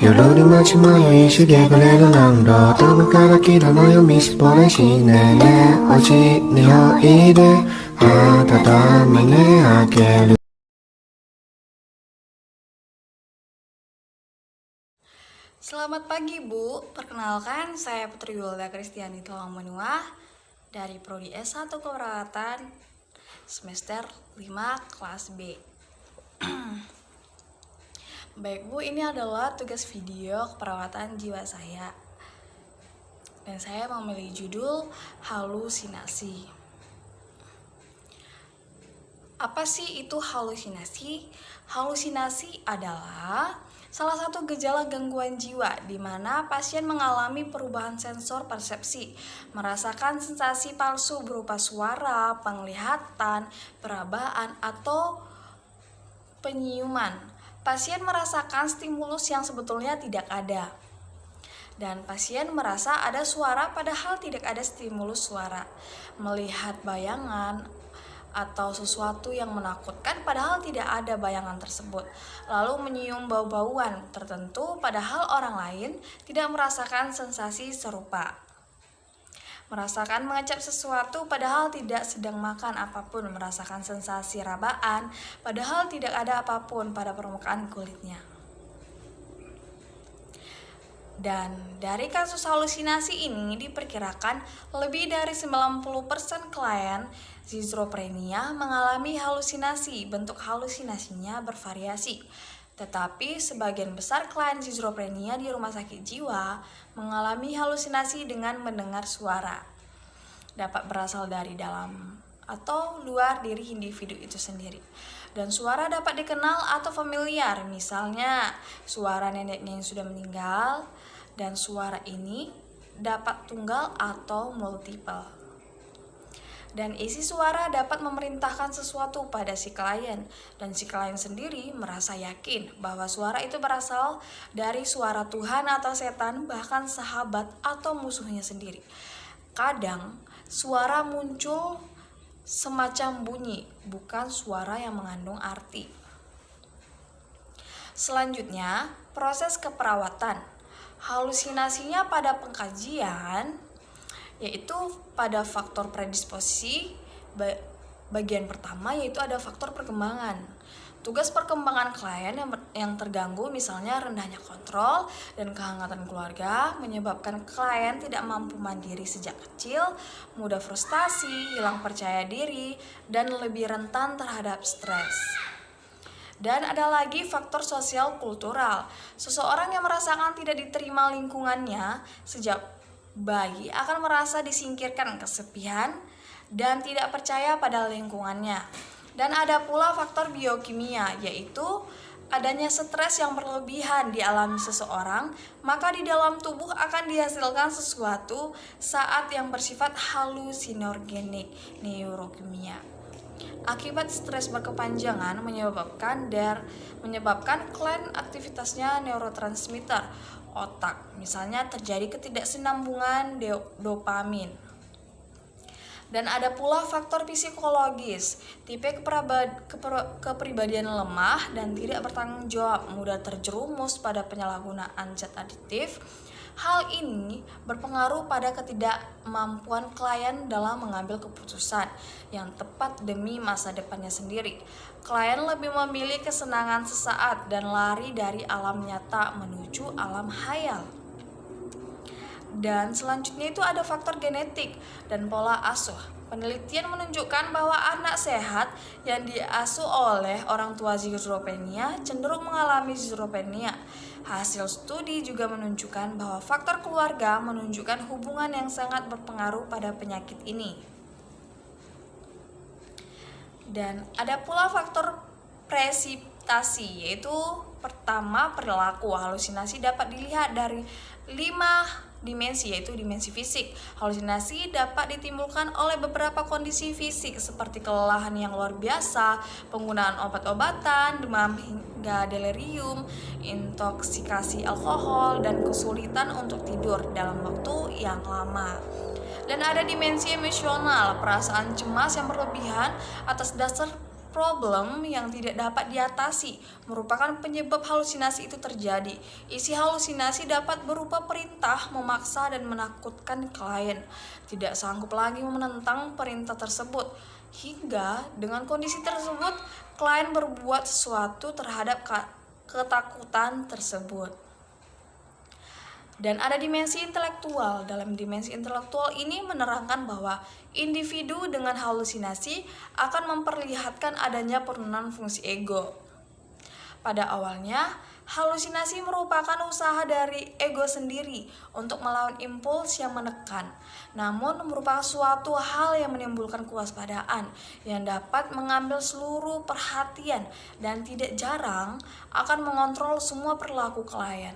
夜待ち迷いしげくれる何度どこから来たのよみすぼれしねねおし匂いで温めねあげる。 Selamat pagi Bu, perkenalkan saya Putri Yulda Kristiani Tolongmenua dari Prodi S1 Keperawatan semester 5 kelas B. Baik Bu, ini adalah tugas video keperawatan jiwa saya. Dan saya memilih judul halusinasi. Apa sih itu halusinasi? Halusinasi adalah salah satu gejala gangguan jiwa di mana pasien mengalami perubahan sensor persepsi, merasakan sensasi palsu berupa suara, penglihatan, perabaan, atau penyiuman. Pasien merasakan stimulus yang sebetulnya tidak ada. Dan pasien merasa ada suara padahal tidak ada stimulus suara. Melihat bayangan atau sesuatu yang menakutkan padahal tidak ada bayangan tersebut. Lalu menyium bau-bauan tertentu padahal orang lain tidak merasakan sensasi serupa. Merasakan mengecap sesuatu padahal tidak sedang makan apapun. Merasakan sensasi rabaan padahal tidak ada apapun pada permukaan kulitnya. Dan dari kasus halusinasi ini diperkirakan lebih dari 90% klien schizophrenia mengalami halusinasi. Bentuk halusinasinya bervariasi. Tetapi sebagian besar klien schizophrenia di rumah sakit jiwa mengalami halusinasi dengan mendengar suara. Dapat berasal dari dalam atau luar diri individu itu sendiri. Dan suara dapat dikenal atau familiar, misalnya suara neneknya yang sudah meninggal. Dan suara ini dapat tunggal atau multiple. Dan isi suara dapat memerintahkan sesuatu pada si klien. Dan si klien sendiri merasa yakin bahwa suara itu berasal dari suara Tuhan atau setan, bahkan sahabat atau musuhnya sendiri. Kadang suara muncul semacam bunyi, bukan suara yang mengandung arti. Selanjutnya, proses keperawatan. Halusinasinya pada pengkajian yaitu pada faktor predisposisi. Bagian pertama yaitu ada faktor perkembangan. Tugas perkembangan klien yang terganggu misalnya rendahnya kontrol dan kehangatan keluarga menyebabkan klien tidak mampu mandiri sejak kecil, mudah frustasi, hilang percaya diri, dan lebih rentan terhadap stres. Dan ada lagi faktor sosial kultural. Seseorang yang merasakan tidak diterima lingkungannya sejak bayi akan merasa disingkirkan, kesepian, dan tidak percaya pada lingkungannya. Dan ada pula faktor biokimia, yaitu adanya stres yang berlebihan dialami seseorang, maka di dalam tubuh akan dihasilkan sesuatu saat yang bersifat halusinogenik, neurokimia. Akibat stres berkepanjangan menyebabkan klien aktivitasnya neurotransmitter otak, misalnya terjadi ketidaksinambungan dopamin. Dan ada pula faktor psikologis, tipe kepribadian lemah dan tidak bertanggung jawab, mudah terjerumus pada penyalahgunaan zat adiktif. Hal ini berpengaruh pada ketidakmampuan klien dalam mengambil keputusan yang tepat demi masa depannya sendiri. Klien lebih memilih kesenangan sesaat dan lari dari alam nyata menuju alam khayal. Dan selanjutnya itu ada faktor genetik dan pola asuh. Penelitian menunjukkan bahwa anak sehat yang diasuh oleh orang tua schizophrenia cenderung mengalami schizophrenia. Hasil studi juga menunjukkan bahwa faktor keluarga menunjukkan hubungan yang sangat berpengaruh pada penyakit ini. Dan ada pula faktor presiptasi, yaitu pertama perilaku. Halusinasi dapat dilihat dari 5 dimensi, yaitu dimensi fisik. Halusinasi dapat ditimbulkan oleh beberapa kondisi fisik seperti kelelahan yang luar biasa, penggunaan obat-obatan, demam hingga delirium, intoksikasi alkohol, dan kesulitan untuk tidur dalam waktu yang lama. Dan ada dimensi emosional, perasaan cemas yang berlebihan atas dasar problem yang tidak dapat diatasi merupakan penyebab halusinasi itu terjadi. Isi halusinasi dapat berupa perintah, memaksa dan menakutkan klien. Tidak sanggup lagi menentang perintah tersebut. Hingga dengan kondisi tersebut, klien berbuat sesuatu terhadap ketakutan tersebut. Dan ada dimensi intelektual. Dalam dimensi intelektual ini menerangkan bahwa individu dengan halusinasi akan memperlihatkan adanya penurunan fungsi ego. Pada awalnya, halusinasi merupakan usaha dari ego sendiri untuk melawan impuls yang menekan, namun merupakan suatu hal yang menimbulkan kewaspadaan yang dapat mengambil seluruh perhatian dan tidak jarang akan mengontrol semua perilaku klien.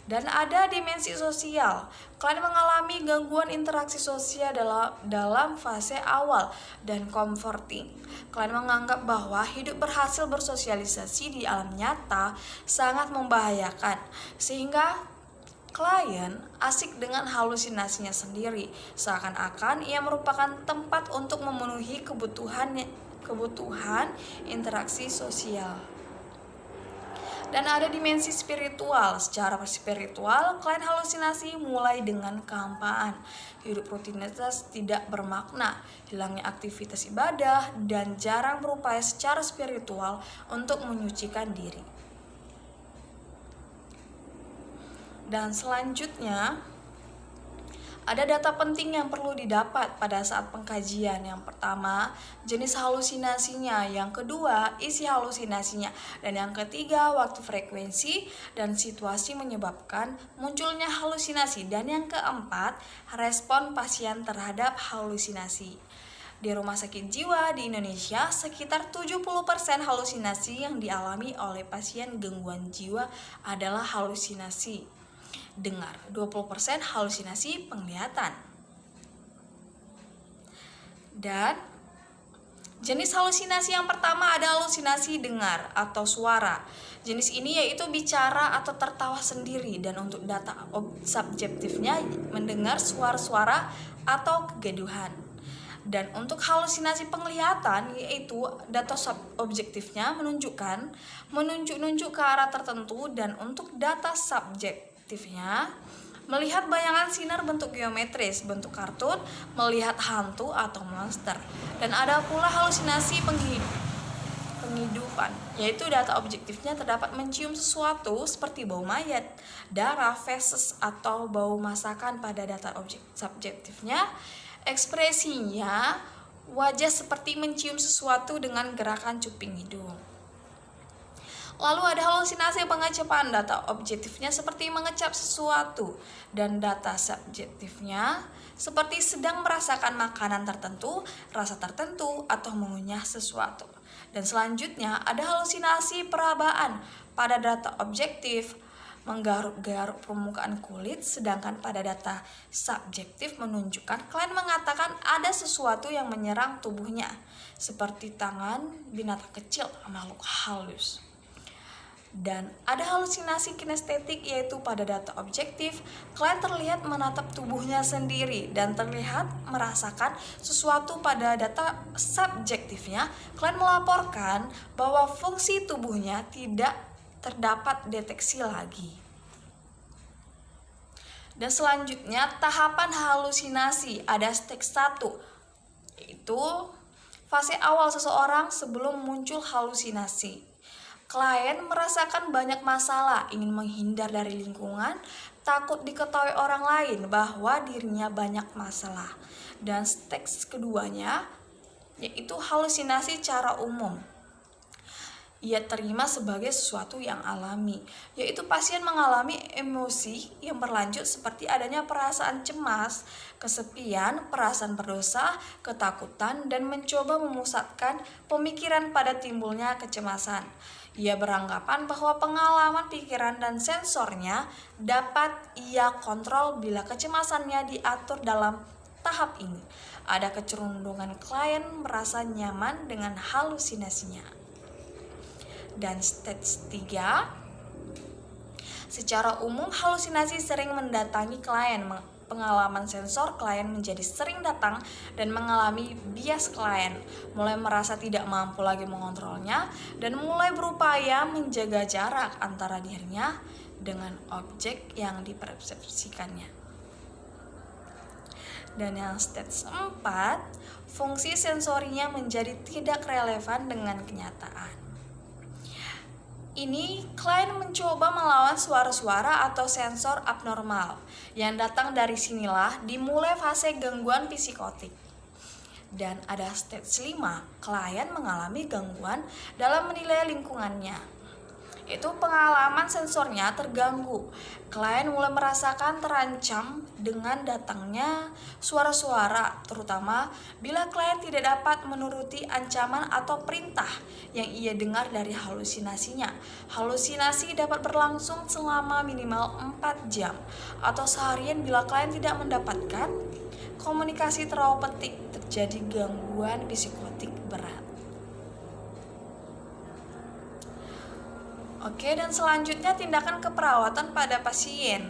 Dan ada dimensi sosial. Klien mengalami gangguan interaksi sosial dalam fase awal dan comforting. Klien menganggap bahwa hidup berhasil bersosialisasi di alam nyata sangat membahayakan, sehingga klien asik dengan halusinasinya sendiri, seakan-akan ia merupakan tempat untuk memenuhi kebutuhan interaksi sosial. Dan ada dimensi spiritual. Secara spiritual, klien halusinasi mulai dengan kehampaan, hidup rutinitas tidak bermakna, hilangnya aktivitas ibadah, dan jarang berupaya secara spiritual untuk menyucikan diri. Dan selanjutnya, ada data penting yang perlu didapat pada saat pengkajian. Yang pertama, jenis halusinasinya. Yang kedua, isi halusinasinya. Dan yang ketiga, waktu, frekuensi, dan situasi menyebabkan munculnya halusinasi. Dan yang keempat, respon pasien terhadap halusinasi. Di rumah sakit jiwa di Indonesia, sekitar 70% halusinasi yang dialami oleh pasien gangguan jiwa adalah halusinasi dengar, 20% halusinasi penglihatan. Dan jenis halusinasi yang pertama ada halusinasi dengar atau suara. Jenis ini yaitu bicara atau tertawa sendiri, dan untuk data subjektifnya mendengar suara-suara atau kegaduhan. Dan untuk halusinasi penglihatan yaitu data objektifnya menunjuk ke arah tertentu, dan untuk data subjektifnya melihat bayangan sinar bentuk geometris, bentuk kartun, melihat hantu atau monster. Dan ada pula halusinasi penghidupan, yaitu data objektifnya terdapat mencium sesuatu seperti bau mayat, darah, feses, atau bau masakan. Pada data subjektifnya, ekspresinya wajah seperti mencium sesuatu dengan gerakan cuping hidung. Lalu ada halusinasi pengecapan. Data objektifnya seperti mengecap sesuatu, dan data subjektifnya seperti sedang merasakan makanan tertentu, rasa tertentu, atau mengunyah sesuatu. Dan selanjutnya ada halusinasi perabaan. Pada data objektif menggaruk-garuk permukaan kulit, sedangkan pada data subjektif menunjukkan klien mengatakan ada sesuatu yang menyerang tubuhnya, seperti tangan binatang kecil, makhluk halus. Dan ada halusinasi kinestetik, yaitu pada data objektif klien terlihat menatap tubuhnya sendiri dan terlihat merasakan sesuatu. Pada data subjektifnya klien melaporkan bahwa fungsi tubuhnya tidak terdapat deteksi lagi. Dan selanjutnya tahapan halusinasi. Ada stage 1, yaitu fase awal seseorang sebelum muncul halusinasi. Klien merasakan banyak masalah, ingin menghindar dari lingkungan, takut diketahui orang lain bahwa dirinya banyak masalah. Dan stage keduanya yaitu halusinasi secara umum. Ia terima sebagai sesuatu yang alami, yaitu pasien mengalami emosi yang berlanjut seperti adanya perasaan cemas, kesepian, perasaan berdosa, ketakutan, dan mencoba memusatkan pemikiran pada timbulnya kecemasan. Ia beranggapan bahwa pengalaman pikiran dan sensornya dapat ia kontrol bila kecemasannya diatur dalam tahap ini. Ada kecenderungan klien merasa nyaman dengan halusinasinya. Dan stage 3, secara umum halusinasi sering mendatangi klien pengalaman sensor, klien menjadi sering datang dan mengalami bias klien, mulai merasa tidak mampu lagi mengontrolnya, dan mulai berupaya menjaga jarak antara dirinya dengan objek yang dipersepsikannya. Dan yang stage 4, fungsi sensorinya menjadi tidak relevan dengan kenyataan. Ini klien mencoba melawan suara-suara atau sensor abnormal yang datang dari sinilah dimulai fase gangguan psikotik. Dan ada stage 5, klien mengalami gangguan dalam menilai lingkungannya. Itu pengalaman sensornya terganggu. Klien mulai merasakan terancam dengan datangnya suara-suara, terutama bila klien tidak dapat menuruti ancaman atau perintah yang ia dengar dari halusinasinya. Halusinasi dapat berlangsung selama minimal 4 jam atau seharian bila klien tidak mendapatkan komunikasi teraupetik, terjadi gangguan psikotik berat. Oke, dan selanjutnya tindakan keperawatan pada pasien,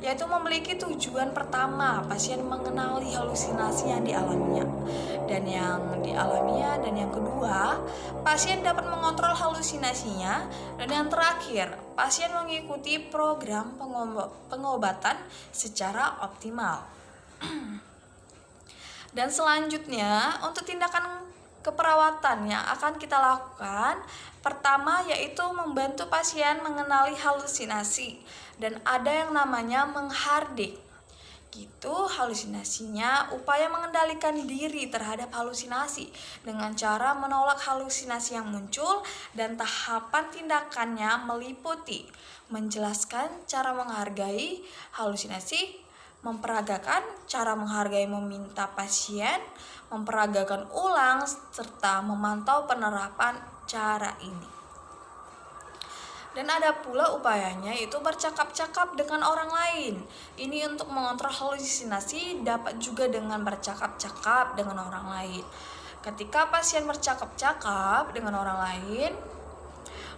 yaitu memiliki tujuan pertama, pasien mengenali halusinasi yang dialaminya. Dan yang kedua, pasien dapat mengontrol halusinasinya. Dan yang terakhir, pasien mengikuti program pengobatan secara optimal. Dan selanjutnya, untuk tindakan keperawatan yang akan kita lakukan, pertama yaitu membantu pasien mengenali halusinasi, dan ada yang namanya menghardik. Gitu, halusinasinya upaya mengendalikan diri terhadap halusinasi dengan cara menolak halusinasi yang muncul, dan tahapan tindakannya meliputi menjelaskan cara menghargai halusinasi, memperagakan cara menghargai meminta pasien, memperagakan ulang, serta memantau penerapan cara ini. Dan ada pula upayanya, yaitu bercakap-cakap dengan orang lain. Ini untuk mengontrol halusinasi dapat juga dengan bercakap-cakap dengan orang lain. Ketika pasien bercakap-cakap dengan orang lain,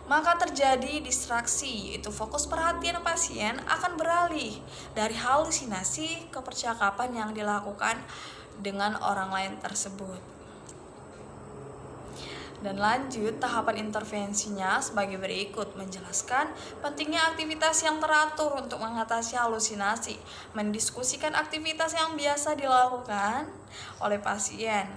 maka terjadi distraksi, yaitu fokus perhatian pasien akan beralih dari halusinasi ke percakapan yang dilakukan dengan orang lain tersebut. Dan lanjut, tahapan intervensinya sebagai berikut: menjelaskan pentingnya aktivitas yang teratur untuk mengatasi halusinasi, mendiskusikan aktivitas yang biasa dilakukan oleh pasien,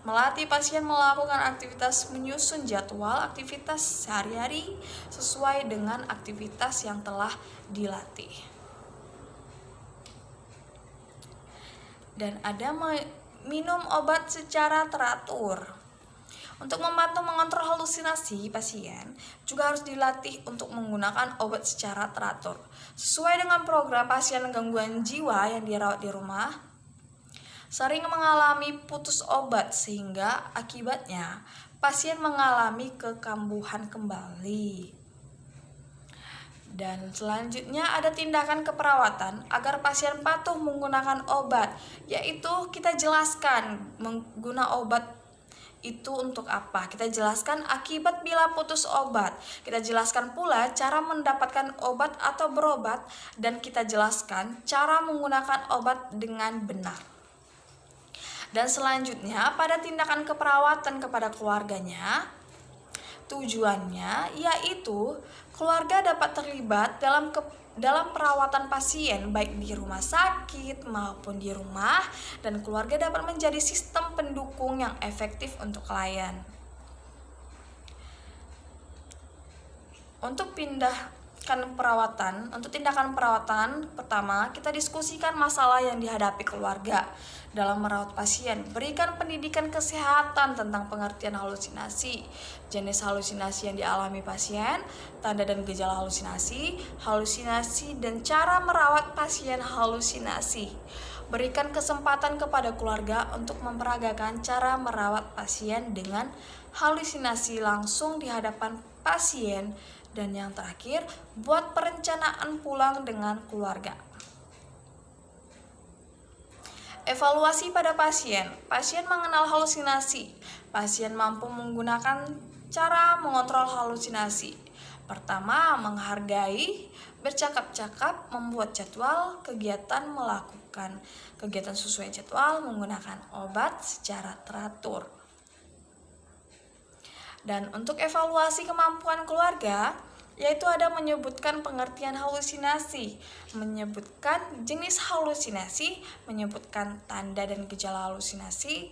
melatih pasien melakukan aktivitas, menyusun jadwal aktivitas sehari-hari sesuai dengan aktivitas yang telah dilatih. Dan ada minum obat secara teratur. Untuk membantu mengontrol halusinasi, pasien juga harus dilatih untuk menggunakan obat secara teratur sesuai dengan program. Pasien gangguan jiwa yang dirawat di rumah sering mengalami putus obat, sehingga akibatnya pasien mengalami kekambuhan kembali. Dan selanjutnya ada tindakan keperawatan agar pasien patuh menggunakan obat, yaitu kita jelaskan menggunakan obat itu untuk apa. Kita jelaskan akibat bila putus obat. Kita jelaskan pula cara mendapatkan obat atau berobat, dan kita jelaskan cara menggunakan obat dengan benar. Dan selanjutnya pada tindakan keperawatan kepada keluarganya, tujuannya yaitu keluarga dapat terlibat dalam perawatan pasien baik di rumah sakit maupun di rumah, dan keluarga dapat menjadi sistem pendukung yang efektif untuk klien. Untuk tindakan perawatan pertama, kita diskusikan masalah yang dihadapi keluarga dalam merawat pasien. Berikan pendidikan kesehatan tentang pengertian halusinasi, jenis halusinasi yang dialami pasien, tanda dan gejala halusinasi, dan cara merawat pasien halusinasi. Berikan kesempatan kepada keluarga untuk memperagakan cara merawat pasien dengan halusinasi langsung di hadapan pasien. Dan yang terakhir, buat perencanaan pulang dengan keluarga. Evaluasi pada pasien. Pasien mengenal halusinasi. Pasien mampu menggunakan cara mengontrol halusinasi. Pertama, menghargai, bercakap-cakap, membuat jadwal kegiatan, melakukan kegiatan sesuai jadwal, menggunakan obat secara teratur. Dan untuk evaluasi kemampuan keluarga, yaitu ada menyebutkan pengertian halusinasi, menyebutkan jenis halusinasi, menyebutkan tanda dan gejala halusinasi,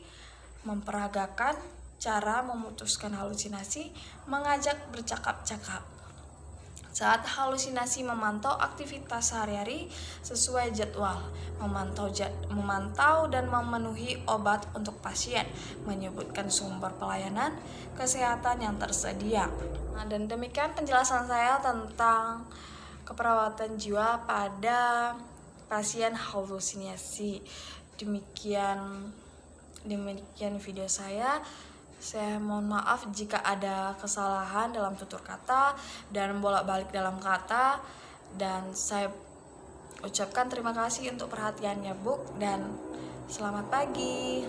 memperagakan cara memutuskan halusinasi, mengajak bercakap-cakap. Saat halusinasi, memantau aktivitas sehari-hari sesuai jadwal, memantau dan memenuhi obat untuk pasien, menyebutkan sumber pelayanan kesehatan yang tersedia. Nah, dan demikian penjelasan saya tentang keperawatan jiwa pada pasien halusinasi. Demikian video saya. Saya mohon maaf jika ada kesalahan dalam tutur kata dan bolak-balik dalam kata, dan saya ucapkan terima kasih untuk perhatiannya, Bu, dan selamat pagi.